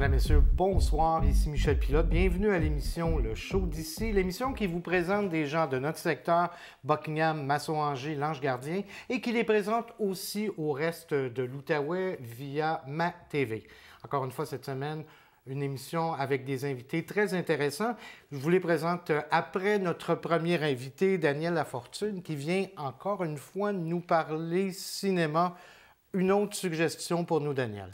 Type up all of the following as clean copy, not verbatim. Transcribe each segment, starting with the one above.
Mesdames, Messieurs, bonsoir, ici Michel Pilote. Bienvenue à l'émission Le Show d'ici, l'émission qui vous présente des gens de notre secteur, Buckingham, Masson-Angers, l'Ange-Gardien, et qui les présente aussi au reste de l'Outaouais via Ma TV. Encore une fois, cette semaine, une émission avec des invités très intéressants. Je vous les présente après notre premier invité, Daniel Lafortune, qui vient encore une fois nous parler cinéma. Une autre suggestion pour nous, Daniel.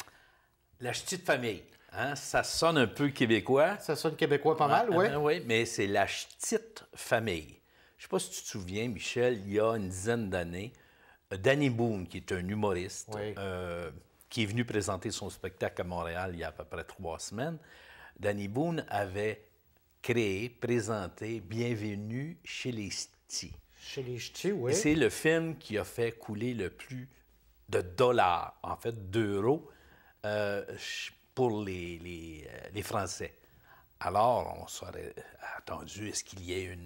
La ch'ti de famille. Hein? Ça sonne un peu québécois. Ça sonne québécois pas mal, oui. Oui, mais c'est la ch'tite famille. Je ne sais pas si tu te souviens, Michel, il y a une dizaine d'années, Danny Boone, qui est un humoriste, Oui. qui est venu présenter son spectacle à Montréal il y a à peu près 3 semaines, Danny Boone avait créé, présenté Bienvenue chez les Ch'tis. Chez les Ch'tis, oui. C'est le film qui a fait couler le plus de dollars, en fait, d'euros, pour les Français. Alors, on serait attendu, est-ce qu'il y ait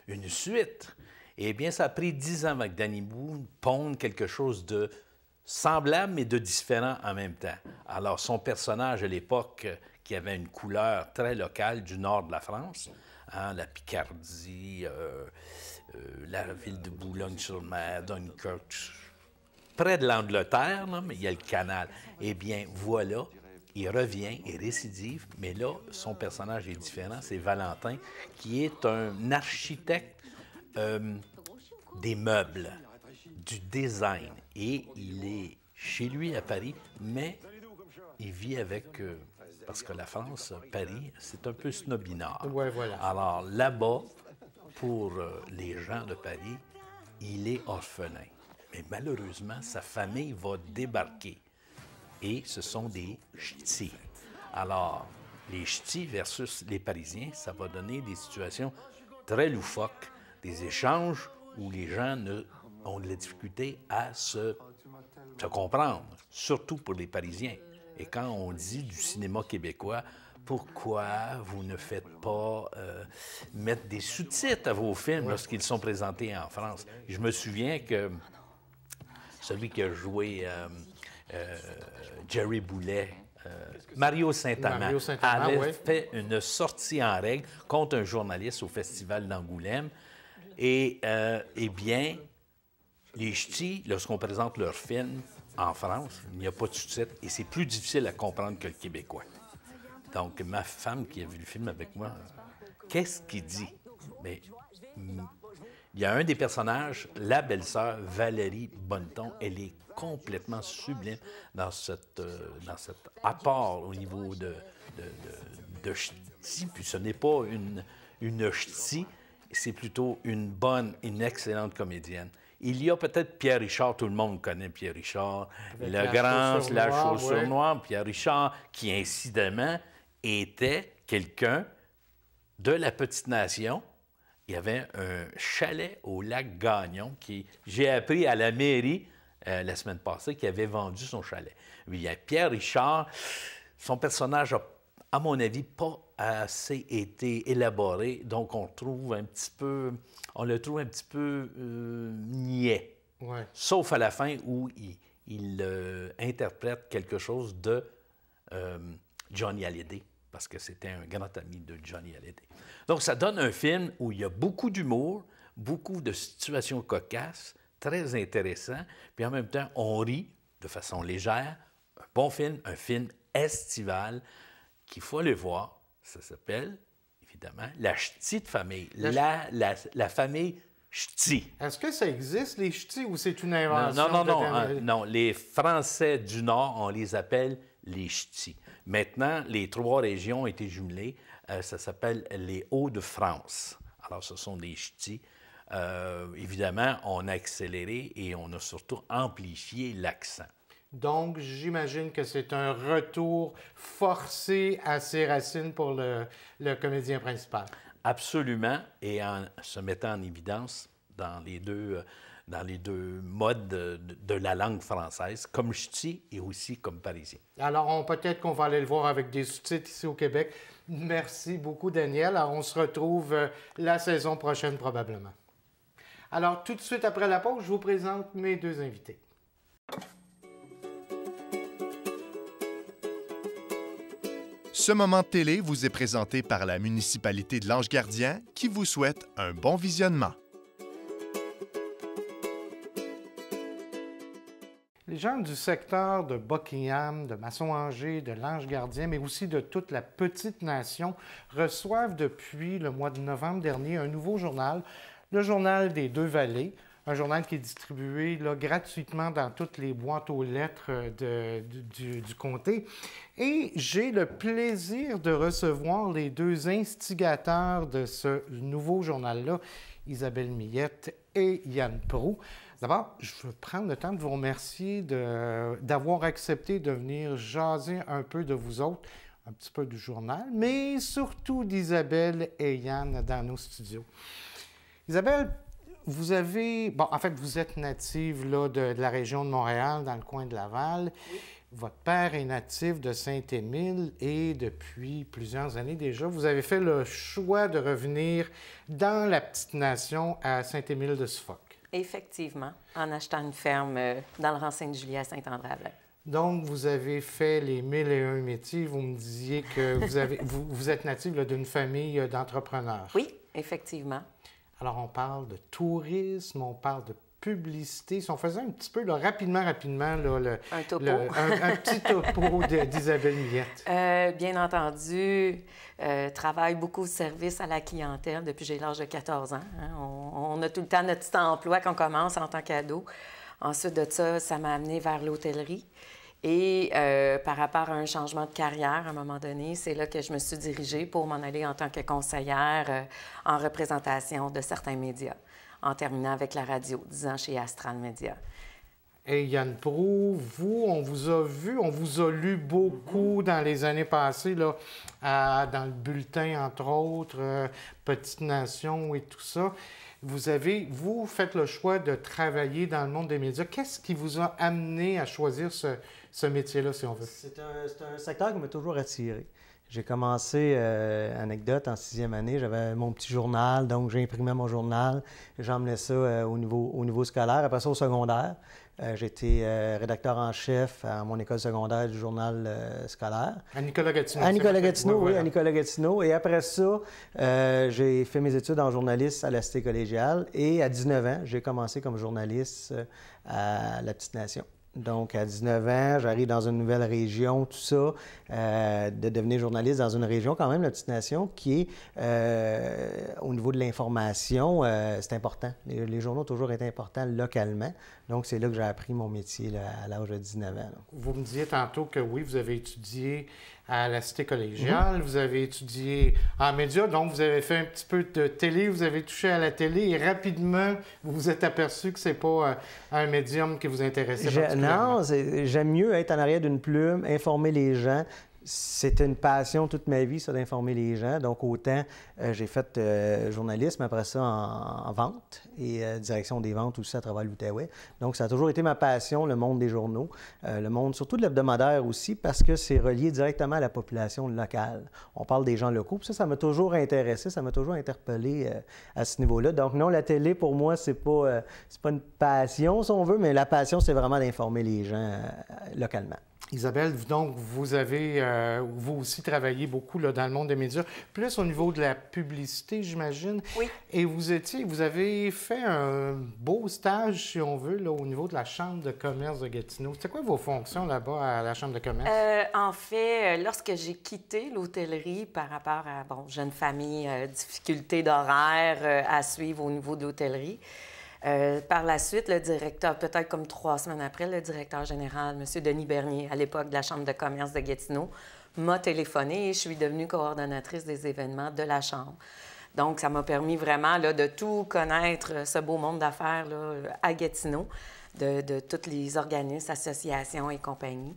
une suite? Eh bien, ça a pris 10 ans avec Danny Boone pondre quelque chose de semblable, mais de différent en même temps. Alors, son personnage à l'époque, qui avait une couleur très locale du nord de la France, hein, la Picardie, la ville de Boulogne-sur-Mer, Dunkerque, près de l'Angleterre, là, mais il y a le canal. Eh bien, voilà, il revient, il récidive, mais là, son personnage est différent. C'est Valentin, qui est un architecte des meubles, du design. Et il est chez lui à Paris, mais il vit avec... parce que la France, Paris, c'est un peu snobinard. Ouais, voilà. Alors là-bas, pour les gens de Paris, il est orphelin. Mais malheureusement, sa famille va débarquer. Et ce sont des ch'tis. Alors, les ch'tis versus les Parisiens, ça va donner des situations très loufoques, des échanges où les gens ont de la difficulté à se comprendre, surtout pour les Parisiens. Et quand on dit du cinéma québécois, pourquoi vous ne faites pas mettre des sous-titres à vos films lorsqu'ils sont présentés en France? Je me souviens que celui qui a joué Jerry Boulet, Mario Saint-Amand, avait fait une sortie en règle contre un journaliste au Festival d'Angoulême. Et, eh bien, les ch'tis, lorsqu'on présente leur film en France, il n'y a pas de sous-titres et c'est plus difficile à comprendre que le québécois. Donc, ma femme qui a vu le film avec moi, qu'est-ce qu'il dit? Mais il y a un des personnages, la belle-sœur, Valérie Bonneton, elle est complètement sublime dans cet apport au niveau de ch'ti. Puis ce n'est pas une ch'ti, c'est plutôt une excellente comédienne. Il y a peut-être Pierre Richard, tout le monde connaît Pierre Richard, la chaussure noire, Pierre Richard, qui incidemment était quelqu'un de la Petite Nation. Il y avait un chalet au lac Gagnon qui, j'ai appris à la mairie la semaine passée, qui avait vendu son chalet. Il y a Pierre Richard, son personnage a, à mon avis, pas assez été élaboré, donc on le trouve un petit peu niais. Ouais. Sauf à la fin où il interprète quelque chose de Johnny Hallyday, parce que c'était un grand ami de Johnny Hallyday. Donc, ça donne un film où il y a beaucoup d'humour, beaucoup de situations cocasses, très intéressant, puis en même temps, on rit de façon légère. Un bon film, un film estival qu'il faut aller voir. Ça s'appelle, évidemment, La ch'ti de famille. La famille ch'ti. Est-ce que ça existe, les ch'tis, ou c'est une invention? Non. Les Français du Nord, on les appelle les ch'tis. Maintenant, les 3 régions ont été jumelées. Ça s'appelle les Hauts-de-France. Alors, ce sont des ch'tis. Évidemment, on a accéléré et on a surtout amplifié l'accent. Donc, j'imagine que c'est un retour forcé à ses racines pour le comédien principal. Absolument, et en se mettant en évidence dans les deux modes de la langue française, comme ch'ti et aussi comme parisien. Alors, peut-être qu'on va aller le voir avec des sous-titres ici au Québec. Merci beaucoup, Daniel. Alors, on se retrouve la saison prochaine, probablement. Alors, tout de suite après la pause, je vous présente mes 2 invités. Ce moment de télé vous est présenté par la municipalité de Lange-Gardien qui vous souhaite un bon visionnement. Les gens du secteur de Buckingham, de Masson-Angers, de Lange-Gardien, mais aussi de toute la petite nation, reçoivent depuis le mois de novembre dernier un nouveau journal, le Journal des Deux-Vallées, un journal qui est distribué là, gratuitement dans toutes les boîtes aux lettres du comté. Et j'ai le plaisir de recevoir les deux instigateurs de ce nouveau journal-là, Isabelle Millette et Yann Proulx. D'abord, je veux prendre le temps de vous remercier d'avoir accepté de venir jaser un peu de vous autres, un petit peu du journal, mais surtout d'Isabelle et Yann dans nos studios. Isabelle, vous êtes native là, de la région de Montréal, dans le coin de Laval. Oui. Votre père est natif de Saint-Émile et depuis plusieurs années déjà, vous avez fait le choix de revenir dans la petite nation à Saint-Émile-de-Suffolk. Effectivement, en achetant une ferme dans le rang Sainte-Julie à Saint-André-à-Blain. Donc, vous avez fait les 1001 métiers. Vous me disiez que vous êtes native d'une famille d'entrepreneurs. Oui, effectivement. Alors, on parle de tourisme, on parle de publicité. Si on faisait un petit peu, là, rapidement, un topo. Un petit topo d'Isabelle Millette. Bien entendu, travaille beaucoup au service à la clientèle depuis que j'ai l'âge de 14 ans. Hein. On a tout le temps notre petit emploi qu'on commence en tant qu'ado. Ensuite de ça, ça m'a amené vers l'hôtellerie. Et par rapport à un changement de carrière, à un moment donné, c'est là que je me suis dirigée pour m'en aller en tant que conseillère en représentation de certains médias, en terminant avec la radio, 10 ans chez Astral Media. Et Yann Proulx, vous, on vous a vu, on vous a lu beaucoup dans les années passées, là, dans le bulletin, entre autres, Petite Nation et tout ça. Vous faites le choix de travailler dans le monde des médias. Qu'est-ce qui vous a amené à choisir ce métier-là, si on veut? C'est un secteur qui m'a toujours attiré. J'ai commencé, anecdote, en 6e année, j'avais mon petit journal, donc j'imprimais mon journal, j'emmenais ça au niveau scolaire. Après ça, au secondaire, j'étais rédacteur en chef à mon école secondaire du journal scolaire. À Nicolas-Gatineau. À Nicolas-Gatineau, oui, à Nicolas-Gatineau. Et après ça, j'ai fait mes études en journaliste à la Cité collégiale. Et à 19 ans, j'ai commencé comme journaliste à La Petite Nation. Donc, à 19 ans, j'arrive dans une nouvelle région, tout ça, de devenir journaliste dans une région, quand même, la Petite Nation, qui est, au niveau de l'information, c'est important. Les journaux ont toujours été importants localement. Donc, c'est là que j'ai appris mon métier là, à l'âge de 19 ans. Là. Vous me disiez tantôt que oui, vous avez étudié à la Cité collégiale, vous avez étudié en médias, donc vous avez fait un petit peu de télé, vous avez touché à la télé et rapidement, vous vous êtes aperçu que c'est pas un médium qui vous intéressait particulièrement. Non, j'aime mieux être en arrière d'une plume, informer les gens. C'était une passion toute ma vie, ça, d'informer les gens. Donc, autant j'ai fait journalisme, après ça, en vente et direction des ventes aussi à travers l'Outaouais. Donc, ça a toujours été ma passion, le monde des journaux, le monde surtout de l'hebdomadaire aussi, parce que c'est relié directement à la population locale. On parle des gens locaux, puis ça m'a toujours intéressé, ça m'a toujours interpellé à ce niveau-là. Donc, non, la télé, pour moi, c'est pas une passion, si on veut, mais la passion, c'est vraiment d'informer les gens localement. Isabelle, donc, vous avez, vous aussi, travaillé beaucoup là, dans le monde des médias, plus au niveau de la publicité, j'imagine. Oui. Et vous avez fait un beau stage, si on veut, là, au niveau de la Chambre de commerce de Gatineau. C'était quoi vos fonctions là-bas à la Chambre de commerce? En fait, lorsque j'ai quitté l'hôtellerie par rapport à, jeune famille, difficulté d'horaire à suivre au niveau de l'hôtellerie, par la suite, le directeur, peut-être comme 3 semaines après, le directeur général, M. Denis Bernier, à l'époque de la Chambre de commerce de Gatineau, m'a téléphoné et je suis devenue coordonnatrice des événements de la Chambre. Donc, ça m'a permis vraiment là, de tout connaître, ce beau monde d'affaires là, à Gatineau, de tous les organismes, associations et compagnies.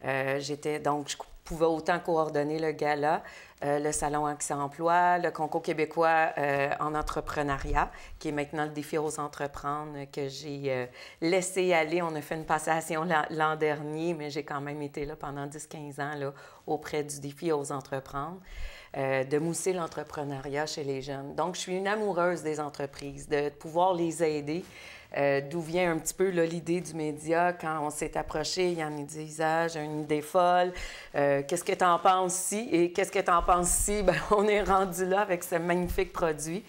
Je pouvais autant coordonner le gala, le Salon Accès Emploi, le Concours québécois en entrepreneuriat, qui est maintenant le défi aux entreprendre, que j'ai laissé aller. On a fait une passation l'an dernier, mais j'ai quand même été là pendant 10-15 ans là, auprès du défi aux entreprendre, de mousser l'entrepreneuriat chez les jeunes. Donc, je suis une amoureuse des entreprises, de pouvoir les aider d'où vient un petit peu là, l'idée du média. Quand on s'est approché, il y en a dit « j'ai une idée folle. Qu'est-ce que tu en penses si? » Et qu'est-ce que tu en penses si? Bien, on est rendu là avec ce magnifique produit.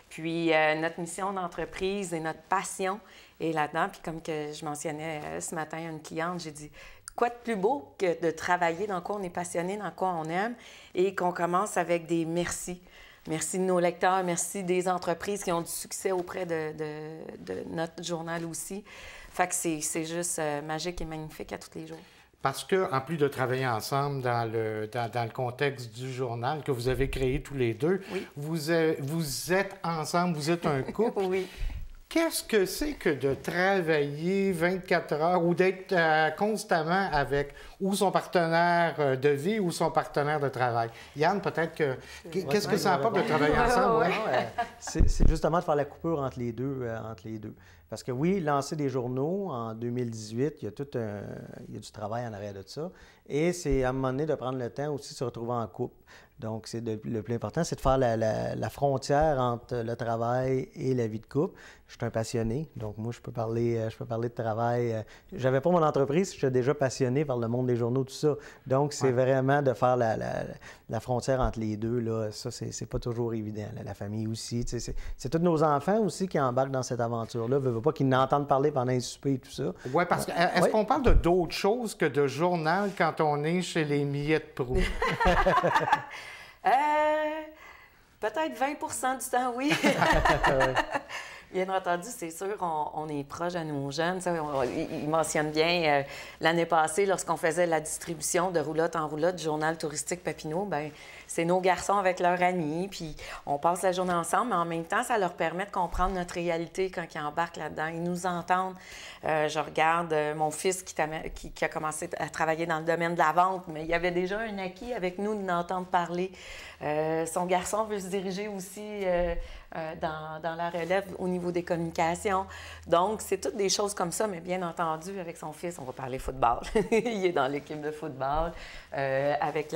Puis notre mission d'entreprise et notre passion est là-dedans. Puis comme que je mentionnais ce matin à une cliente, j'ai dit « Quoi de plus beau que de travailler dans quoi on est passionné, dans quoi on aime et qu'on commence avec des merci. Merci de nos lecteurs, merci des entreprises qui ont du succès auprès de notre journal aussi. Fait que c'est juste magique et magnifique à tous les jours. » Parce que, en plus de travailler ensemble dans le contexte du journal que vous avez créé tous les deux, oui. vous êtes ensemble, vous êtes un couple. Oui. Qu'est-ce que c'est que de travailler 24 heures ou d'être constamment avec ou son partenaire de vie ou son partenaire de travail? Yann, peut-être que... Qu'est-ce que ça apporte de travailler ensemble? C'est justement de faire la coupure entre les deux. Parce que oui, lancer des journaux en 2018, il y a du travail en arrière de ça. Et c'est à un moment donné de prendre le temps aussi de se retrouver en couple. Donc, le plus important, c'est de faire la frontière entre le travail et la vie de couple. Je suis un passionné, donc moi, je peux parler de travail. J'avais pas mon entreprise, j'étais déjà passionné par le monde des journaux, tout ça. Donc, c'est vraiment de faire la frontière entre les deux. Là. Ça, c'est pas toujours évident. Là. La famille aussi. C'est tous nos enfants aussi qui embarquent dans cette aventure-là. Je veux pas qu'ils n'entendent parler pendant les soupers et tout ça. Oui, parce que est-ce qu'on parle de d'autres choses que de journal quand on est chez les Miettes Proulx? Peut-être 20 du temps, oui. Bien entendu, c'est sûr, on est proche à nos jeunes. Il mentionne bien l'année passée, lorsqu'on faisait la distribution de roulotte en roulotte du journal touristique Papineau, bien, c'est nos garçons avec leurs amis, puis on passe la journée ensemble, mais en même temps, ça leur permet de comprendre notre réalité quand ils embarquent là-dedans. Ils nous entendent. Je regarde mon fils qui a commencé à travailler dans le domaine de la vente, mais il y avait déjà un acquis avec nous de l'entendre parler. Son garçon veut se diriger aussi dans la relève au niveau des communications. Donc, c'est toutes des choses comme ça, mais bien entendu, avec son fils, on va parler football. Il est dans l'équipe de football. Avec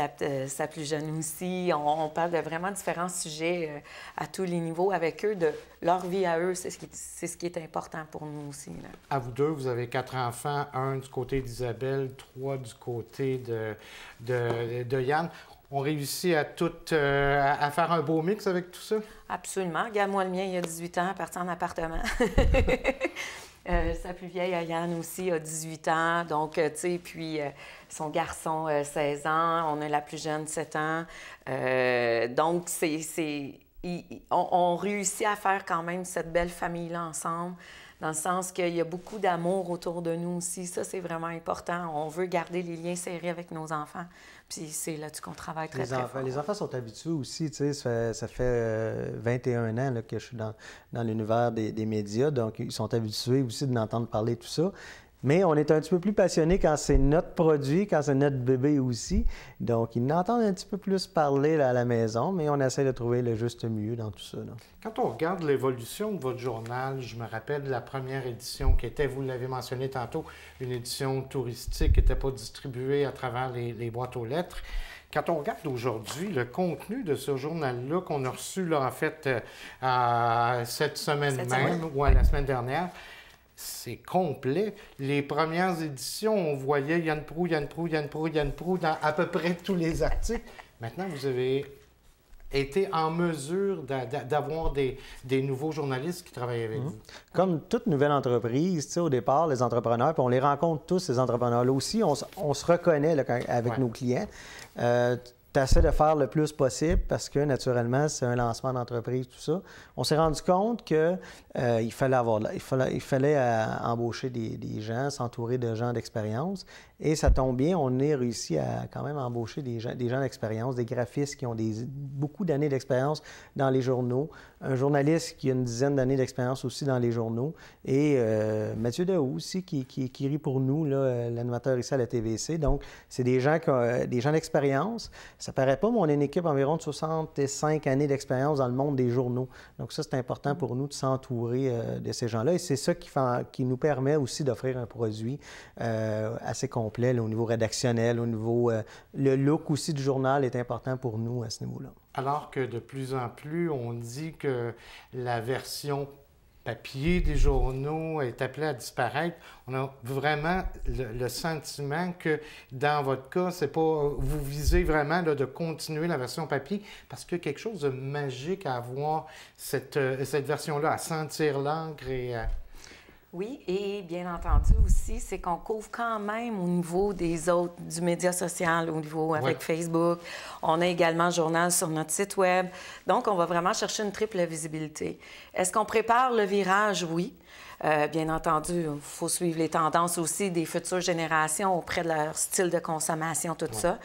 sa plus jeune aussi, on parle de vraiment différents sujets à tous les niveaux avec eux, de leur vie à eux. C'est ce qui est important pour nous aussi. Là. À vous deux, vous avez 4 enfants, un du côté d'Isabelle, 3 du côté de Yann. On réussit à faire un beau mix avec tout ça? Absolument. Regarde, moi, le mien, il a 18 ans, parti en appartement. Sa plus vieille, Yann aussi, a 18 ans. Donc, tu sais, puis son garçon, 16 ans. On a la plus jeune, 7 ans. Donc, on réussit à faire quand même cette belle famille-là ensemble, dans le sens qu'il y a beaucoup d'amour autour de nous aussi. Ça, c'est vraiment important. On veut garder les liens serrés avec nos enfants. Puis c'est là-dessus qu'on travaille très fort. Les enfants sont habitués aussi, tu sais, ça fait 21 ans là, que je suis dans l'univers des médias, donc ils sont habitués aussi de m'entendre parler de tout ça. Mais on est un petit peu plus passionnés quand c'est notre produit, quand c'est notre bébé aussi. Donc, ils n'entendent un petit peu plus parler là, à la maison, mais on essaie de trouver le juste milieu dans tout ça. Là. Quand on regarde l'évolution de votre journal, je me rappelle de la première édition qui était, vous l'avez mentionné tantôt, une édition touristique qui n'était pas distribuée à travers les boîtes aux lettres. Quand on regarde aujourd'hui le contenu de ce journal-là qu'on a reçu, là, en fait, cette semaine même, ou la semaine dernière, c'est complet. Les premières éditions, on voyait Yann Proulx dans à peu près tous les articles. Maintenant, vous avez été en mesure d'avoir des nouveaux journalistes qui travaillent avec vous. Comme toute nouvelle entreprise, tu sais, au départ, les entrepreneurs, puis on les rencontre tous, ces entrepreneurs-là aussi, on se reconnaît là, avec nos clients. Tu essaies de faire le plus possible parce que, naturellement, c'est un lancement d'entreprise, tout ça. On s'est rendu compte qu'il fallait embaucher des gens, s'entourer de gens d'expérience. Et ça tombe bien, on a réussi à quand même embaucher des gens d'expérience, des graphistes qui ont beaucoup d'années d'expérience dans les journaux, un journaliste qui a une dizaine d'années d'expérience aussi dans les journaux, et Mathieu Daou aussi qui rit pour nous, l'animateur ici à la TVC. Donc, c'est des gens d'expérience. Ça paraît pas, mais on est une équipe environ de 65 années d'expérience dans le monde des journaux. Donc ça, c'est important pour nous de s'entourer de ces gens-là. Et c'est ça qui nous permet aussi d'offrir un produit assez complet là, au niveau rédactionnel, au niveau... le look aussi du journal est important pour nous à ce niveau-là. Alors que de plus en plus, on dit que la version papier des journaux est appelé à disparaître, on a vraiment le sentiment que dans votre cas, c'est pas vous visez vraiment là, de continuer la version papier parce qu'il y a quelque chose de magique à avoir cette version-là, à sentir l'encre et... Oui, et bien entendu aussi, c'est qu'on couvre quand même au niveau des autres, du média social, au niveau avec Facebook. On a également le journal sur notre site Web. Donc, on va vraiment chercher une triple visibilité. Est-ce qu'on prépare le virage? Oui. Bien entendu, il faut suivre les tendances aussi des futures générations auprès de leur style de consommation, tout ça.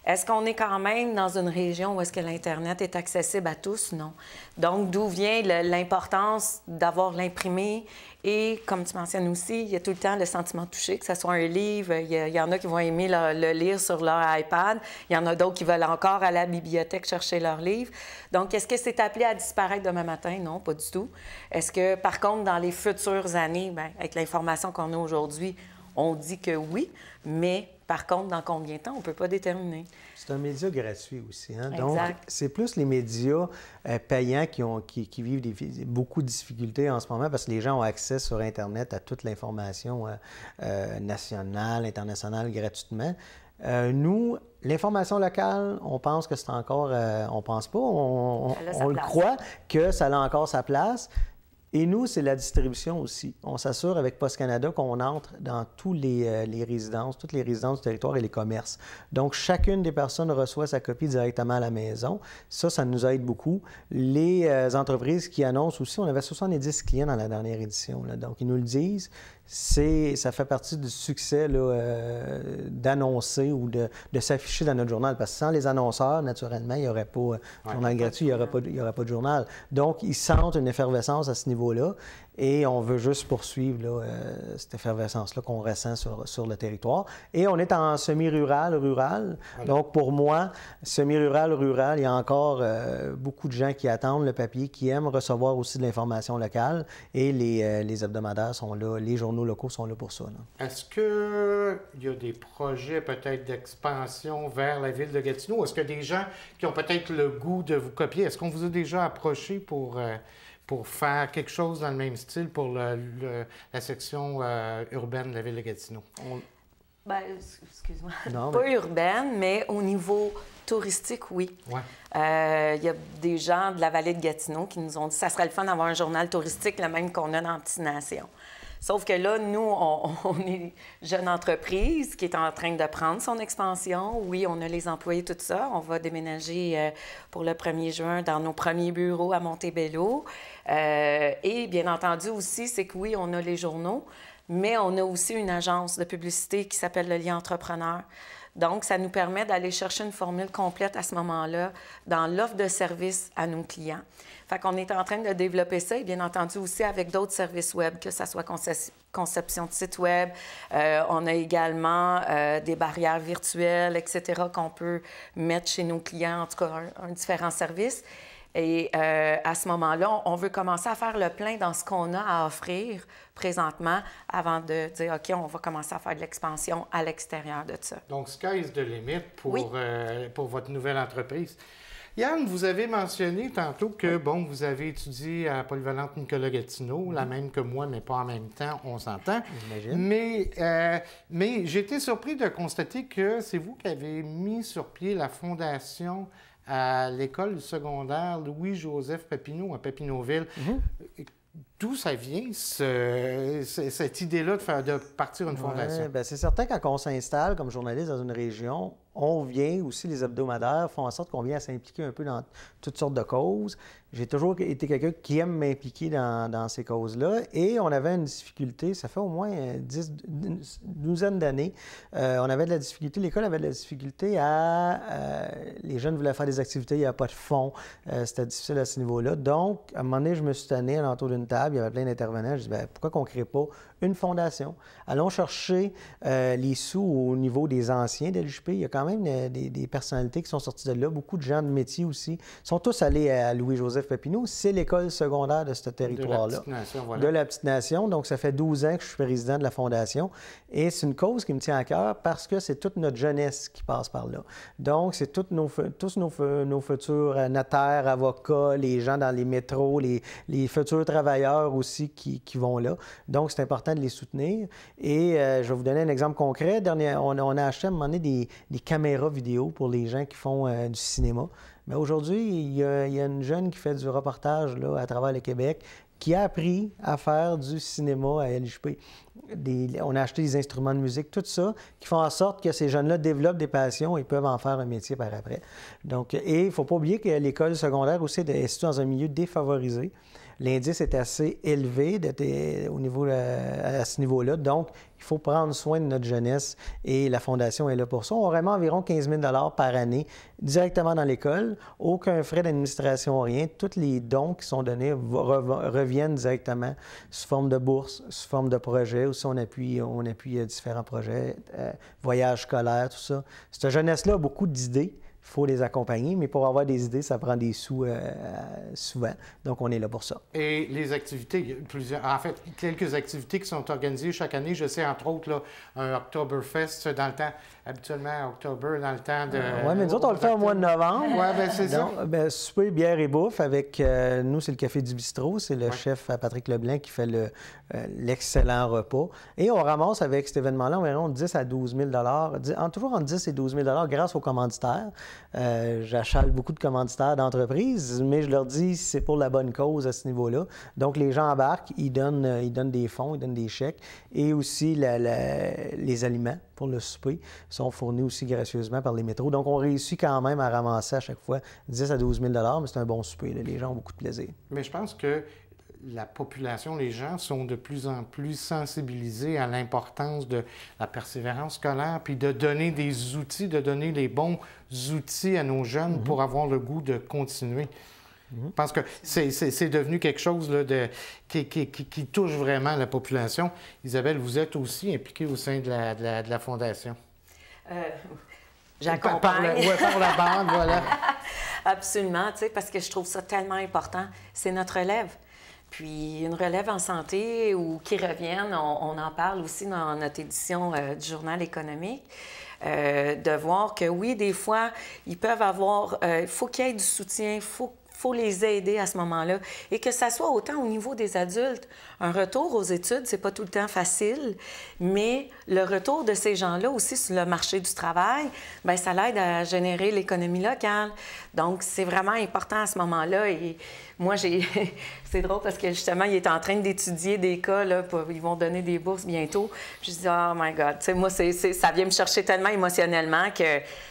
Est-ce qu'on est quand même dans une région où est-ce que l'Internet est accessible à tous? Non. Donc, d'où vient l'importance d'avoir l'imprimé? Et, comme tu mentionnes aussi, il y a tout le temps le sentiment touché, que ce soit un livre. Il y en a qui vont aimer le lire sur leur iPad. Il y en a d'autres qui veulent encore aller à la bibliothèque chercher leur livre. Donc, est-ce que c'est appelé à disparaître demain matin? Non, pas du tout. Est-ce que, par contre, dans les futures années, bien, avec l'information qu'on a aujourd'hui, on dit que oui, mais par contre, dans combien de temps, on ne peut pas déterminer. C'est un média gratuit aussi. Hein? Exact. Donc, c'est plus les médias payants qui vivent beaucoup de difficultés en ce moment parce que les gens ont accès sur Internet à toute l'information nationale, internationale gratuitement. Nous, l'information locale, on pense que c'est encore... on pense pas, on le croit que ça a encore sa place. Et nous, c'est la distribution aussi. On s'assure avec Post Canada qu'on entre dans toutes les résidences du territoire et les commerces. Donc, chacune des personnes reçoit sa copie directement à la maison. Ça nous aide beaucoup. Les entreprises qui annoncent aussi, on avait 70 clients dans la dernière édition. Là. Donc, ils nous le disent. Ça fait partie du succès d'annoncer ou de s'afficher dans notre journal. Parce que sans les annonceurs, naturellement, il n'y aurait pas de journal gratuit, il n'y aurait pas de journal. Donc, ils sentent une effervescence à ce niveau-là et on veut juste poursuivre cette effervescence-là qu'on ressent sur le territoire. Et on est en semi-rural. Voilà. Donc, pour moi, semi-rural, il y a encore beaucoup de gens qui attendent le papier, qui aiment recevoir aussi de l'information locale et les hebdomadaires sont là, les journaux locaux sont là pour ça. Là. Est-ce qu'il y a des projets peut-être d'expansion vers la ville de Gatineau? Est-ce qu'il y a des gens qui ont peut-être le goût de vous copier? Est-ce qu'on vous a déjà approché pour faire quelque chose dans le même style pour la section urbaine de la ville de Gatineau? Bien, excuse-moi. Pas urbaine, mais au niveau touristique, oui. Ouais. Il y a des gens de la vallée de Gatineau qui nous ont dit que ça serait le fun d'avoir un journal touristique, le même qu'on a dans Destination. Sauf que là, nous, on est jeune entreprise qui est en train de prendre son expansion. Oui, on a les employés, tout ça. On va déménager pour le 1er juin dans nos premiers bureaux à Montebello. Et bien entendu aussi, c'est que oui, on a les journaux, mais on a aussi une agence de publicité qui s'appelle le Lien Entrepreneur. Donc, ça nous permet d'aller chercher une formule complète à ce moment-là dans l'offre de services à nos clients. Fait qu'on est en train de développer ça et bien entendu aussi avec d'autres services web, que ce soit conception de site web. On a également des barrières virtuelles, etc., qu'on peut mettre chez nos clients, en tout cas un différent service. Et à ce moment-là, on veut commencer à faire le plein dans ce qu'on a à offrir présentement avant de dire, OK, on va commencer à faire de l'expansion à l'extérieur de ça. Donc, sky's the limit pour votre nouvelle entreprise. Yann, vous avez mentionné tantôt que, bon, vous avez étudié à Polyvalente Nicolas Gatineau, la même que moi, mais pas en même temps, on s'entend. J'imagine. Mais j'ai été surpris de constater que c'est vous qui avez mis sur pied la fondation à l'école secondaire Louis-Joseph Papineau à Papineauville. D'où ça vient, cette idée-là de partir une fondation? Bien, c'est certain, quand on s'installe comme journaliste dans une région, on vient aussi, les hebdomadaires font en sorte qu'on vient à s'impliquer un peu dans toutes sortes de causes. J'ai toujours été quelqu'un qui aime m'impliquer dans ces causes-là. Et on avait une difficulté, ça fait au moins une douzaine d'années, on avait de la difficulté, l'école avait de la difficulté les jeunes voulaient faire des activités, il n'y avait pas de fonds, c'était difficile à ce niveau-là. Donc, à un moment donné, je me suis tanné alentour d'une table, il y avait plein d'intervenants, je dis, bien, pourquoi qu'on ne crée pas une fondation? Allons chercher les sous au niveau des anciens de l'UJP. Il y a quand même des personnalités qui sont sorties de là, beaucoup de gens de métier aussi, sont tous allés à Louis-Joseph Papineau. C'est l'école secondaire de ce territoire-là. De la Petite Nation. Donc, ça fait 12 ans que je suis président de la fondation. Et c'est une cause qui me tient à cœur parce que c'est toute notre jeunesse qui passe par là. Donc, c'est tous nos futurs notaires, avocats, les gens dans les métros, les futurs travailleurs ailleurs aussi qui vont là. Donc, c'est important de les soutenir. Et je vais vous donner un exemple concret. On a acheté à un moment donné des caméras vidéo pour les gens qui font du cinéma. Mais aujourd'hui, il y a une jeune qui fait du reportage là, à travers le Québec qui a appris à faire du cinéma à LHP. On a acheté des instruments de musique, tout ça, qui font en sorte que ces jeunes-là développent des passions et peuvent en faire un métier par après. Donc, et il ne faut pas oublier que l'école secondaire aussi est située dans un milieu défavorisé. L'indice est assez élevé à ce niveau-là. Donc, il faut prendre soin de notre jeunesse et la Fondation est là pour ça. On remet environ 15 000 par année directement dans l'école. Aucun frais d'administration, rien. Tous les dons qui sont donnés reviennent directement sous forme de bourse, sous forme de projet. Aussi, on appuie différents projets, voyages scolaires, tout ça. Cette jeunesse-là a beaucoup d'idées. Il faut les accompagner, mais pour avoir des idées, ça prend des sous souvent. Donc, on est là pour ça. Et les activités, quelques activités qui sont organisées chaque année. Je sais, entre autres, là, un Oktoberfest dans le temps, habituellement, October, dans le temps de... Oui, mais nous autres, on le fait au mois de novembre. Oui, bien, c'est ça. Souper, bière et bouffe avec, nous, c'est le Café du Bistrot. C'est le chef Patrick Leblanc qui fait l'excellent repas. Et on ramasse avec cet événement-là environ 10 à 12 000 toujours entre 10 et 12 000 grâce aux commanditaires. J'achale beaucoup de commanditaires d'entreprises, mais je leur dis c'est pour la bonne cause à ce niveau-là. Donc, les gens embarquent, ils donnent des fonds, ils donnent des chèques et aussi les aliments pour le souper sont fournis aussi gracieusement par les métros. Donc, on réussit quand même à ramasser à chaque fois 10 à 12 000 mais c'est un bon souper. Là. Les gens ont beaucoup de plaisir. Mais je pense que la population, les gens sont de plus en plus sensibilisés à l'importance de la persévérance scolaire, puis de donner des outils, de donner les bons outils à nos jeunes pour avoir le goût de continuer. Je pense que c'est devenu quelque chose là, qui touche vraiment la population. Isabelle, vous êtes aussi impliquée au sein de la Fondation. J'accompagne. Par la bande, voilà. Absolument, tu sais, parce que je trouve ça tellement important. C'est notre relève. Puis une relève en santé ou qui reviennent, on en parle aussi dans notre édition du Journal économique, de voir que oui, des fois, ils peuvent avoir, il faut qu'il y ait du soutien, il faut les aider à ce moment-là. Et que ça soit autant au niveau des adultes. Un retour aux études, c'est pas tout le temps facile, mais le retour de ces gens-là aussi sur le marché du travail, bien, ça l'aide à générer l'économie locale. Donc, c'est vraiment important à ce moment-là. Et moi, c'est drôle parce que justement, il est en train d'étudier des cas, là, ils vont donner des bourses bientôt. Je dis, oh my God, tu sais, moi, ça vient me chercher tellement émotionnellement que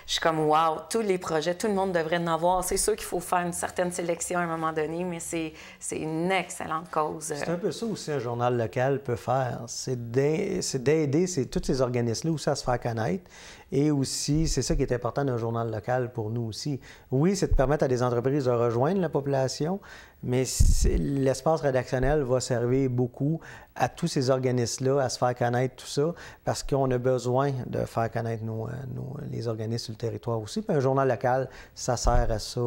je suis comme, wow, tous les projets, tout le monde devrait en avoir. C'est sûr qu'il faut faire une certaine sélection à un moment donné, mais c'est une excellente cause. C'est un peu ça aussi un journal local peut faire. C'est d'aider tous ces organismes-là aussi à se faire connaître. Et aussi, c'est ça qui est important d'un journal local pour nous aussi. Oui, c'est de permettre à des entreprises de rejoindre la population, mais l'espace rédactionnel va servir beaucoup à tous ces organismes-là à se faire connaître tout ça, parce qu'on a besoin de faire connaître les organismes sur le territoire aussi. Puis un journal local, ça sert à ça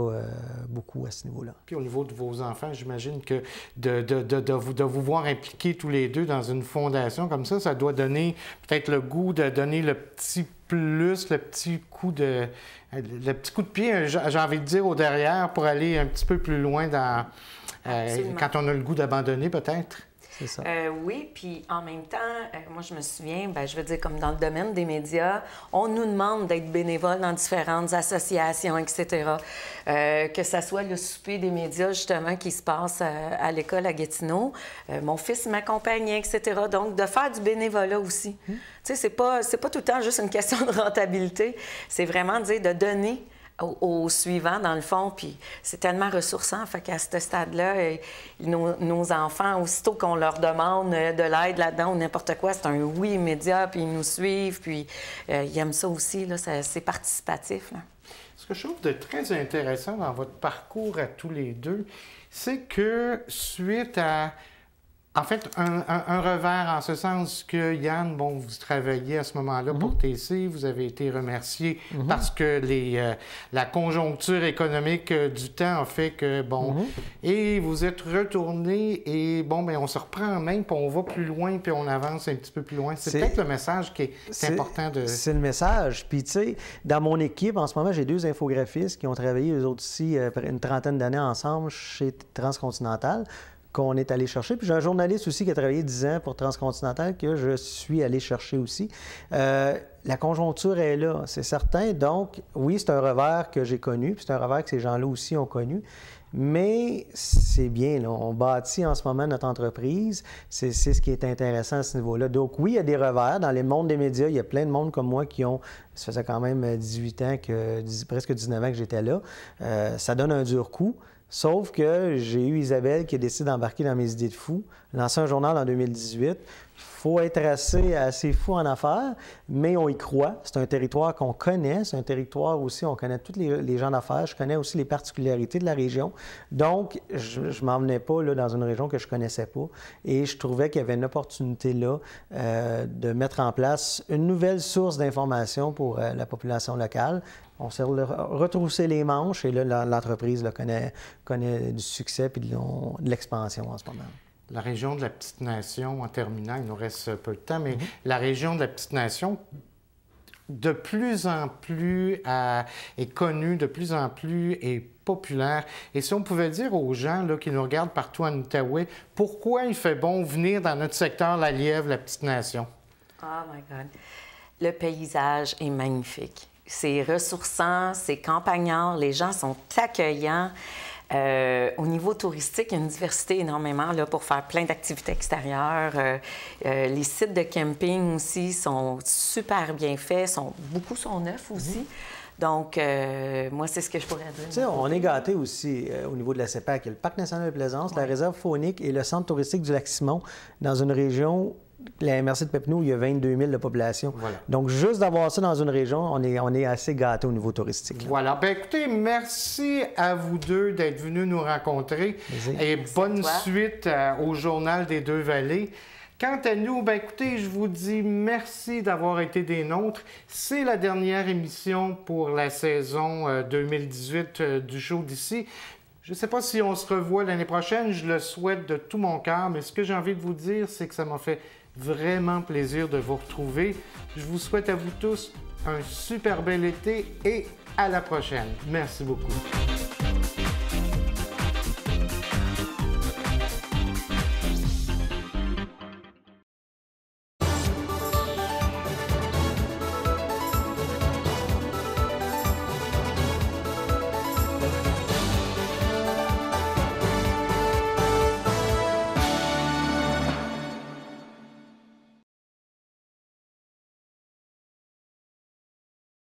beaucoup à ce niveau-là. Puis au niveau de vos enfants, j'imagine que de vous voir impliqués tous les deux dans une fondation comme ça doit donner peut-être le goût de donner le petit plus, le petit coup de pied, j'ai envie de dire, au derrière pour aller un petit peu plus loin quand on a le goût d'abandonner peut-être. C'est ça. Oui, puis en même temps, moi, je me souviens, je veux dire, comme dans le domaine des médias, on nous demande d'être bénévole dans différentes associations, etc. Que ça soit le souper des médias, justement, qui se passe à l'école à Gatineau. Mon fils m'accompagnait, etc. Donc, de faire du bénévolat aussi. Tu sais, c'est pas tout le temps juste une question de rentabilité. C'est vraiment dire de donner au suivant, dans le fond, puis c'est tellement ressourçant. Fait qu'à ce stade-là, nos enfants, aussitôt qu'on leur demande de l'aide là-dedans ou n'importe quoi, c'est un oui immédiat, puis ils nous suivent, puis ils aiment ça aussi, là, c'est participatif. Là. Ce que je trouve de très intéressant dans votre parcours à tous les deux, c'est que suite à... En fait, un revers en ce sens que, Yann, bon, vous travailliez à ce moment-là pour TC, vous avez été remercié parce que la conjoncture économique du temps a fait que, bon, et vous êtes retourné et, bon, bien, on se reprend en main, puis on va plus loin, puis on avance un petit peu plus loin. C'est peut-être le message qui est important de... C'est le message. Puis, tu sais, dans mon équipe, en ce moment, j'ai 2 infographistes qui ont travaillé, eux autres aussi, une trentaine d'années ensemble chez Transcontinental. qu'on est allé chercher. Puis j'ai un journaliste aussi qui a travaillé 10 ans pour Transcontinental que je suis allé chercher aussi. La conjoncture est là, c'est certain. Donc, oui, c'est un revers que j'ai connu, puis c'est un revers que ces gens-là aussi ont connu. Mais c'est bien, là. On bâtit en ce moment notre entreprise. C'est ce qui est intéressant à ce niveau-là. Donc oui, il y a des revers. Dans le monde des médias, il y a plein de monde comme moi qui ont... Ça faisait quand même 18 ans, presque 19 ans que j'étais là. Ça donne un dur coup. Sauf que j'ai eu Isabelle qui a décidé d'embarquer dans mes idées de fou, lancer un journal en 2018. Il faut être assez fou en affaires, mais on y croit. C'est un territoire qu'on connaît. C'est un territoire aussi, on connaît tous les gens d'affaires. Je connais aussi les particularités de la région. Donc, je ne m'en venais pas là, dans une région que je ne connaissais pas. Et je trouvais qu'il y avait une opportunité là de mettre en place une nouvelle source d'information pour la population locale. On s'est retroussé les manches et là, l'entreprise là, connaît du succès et de l'expansion en ce moment. La région de la Petite-Nation, en terminant, il nous reste peu de temps, mais la région de la Petite-Nation, de plus en plus est connue, de plus en plus est populaire. Et si on pouvait dire aux gens là, qui nous regardent partout en Outaouais, pourquoi il fait bon venir dans notre secteur la Lièvre, la Petite-Nation? Oh my God! Le paysage est magnifique. C'est ressourçant, c'est campagnard, les gens sont accueillants. Au niveau touristique, il y a une diversité énormément là, pour faire plein d'activités extérieures. Les sites de camping aussi sont super bien faits, beaucoup sont neufs aussi. Donc, moi, c'est ce que je pourrais dire. Tu sais, on est gâtés aussi au niveau de la CEPAC. Il y a le Parc national de Plaisance, la réserve faunique et le centre touristique du Lac-Simon dans une région... La MRC de Papineau, il y a 22 000 de population. Voilà. Donc, juste d'avoir ça dans une région, on est assez gâtés au niveau touristique. Là. Voilà. Bien, écoutez, merci à vous deux d'être venus nous rencontrer. Et bonne suite au Journal des Deux-Vallées. Quant à nous, bien, écoutez, je vous dis merci d'avoir été des nôtres. C'est la dernière émission pour la saison 2018 du show d'ici. Je ne sais pas si on se revoit l'année prochaine, je le souhaite de tout mon cœur, mais ce que j'ai envie de vous dire, c'est que ça m'a fait vraiment plaisir de vous retrouver. Je vous souhaite à vous tous un super bel été et à la prochaine. Merci beaucoup.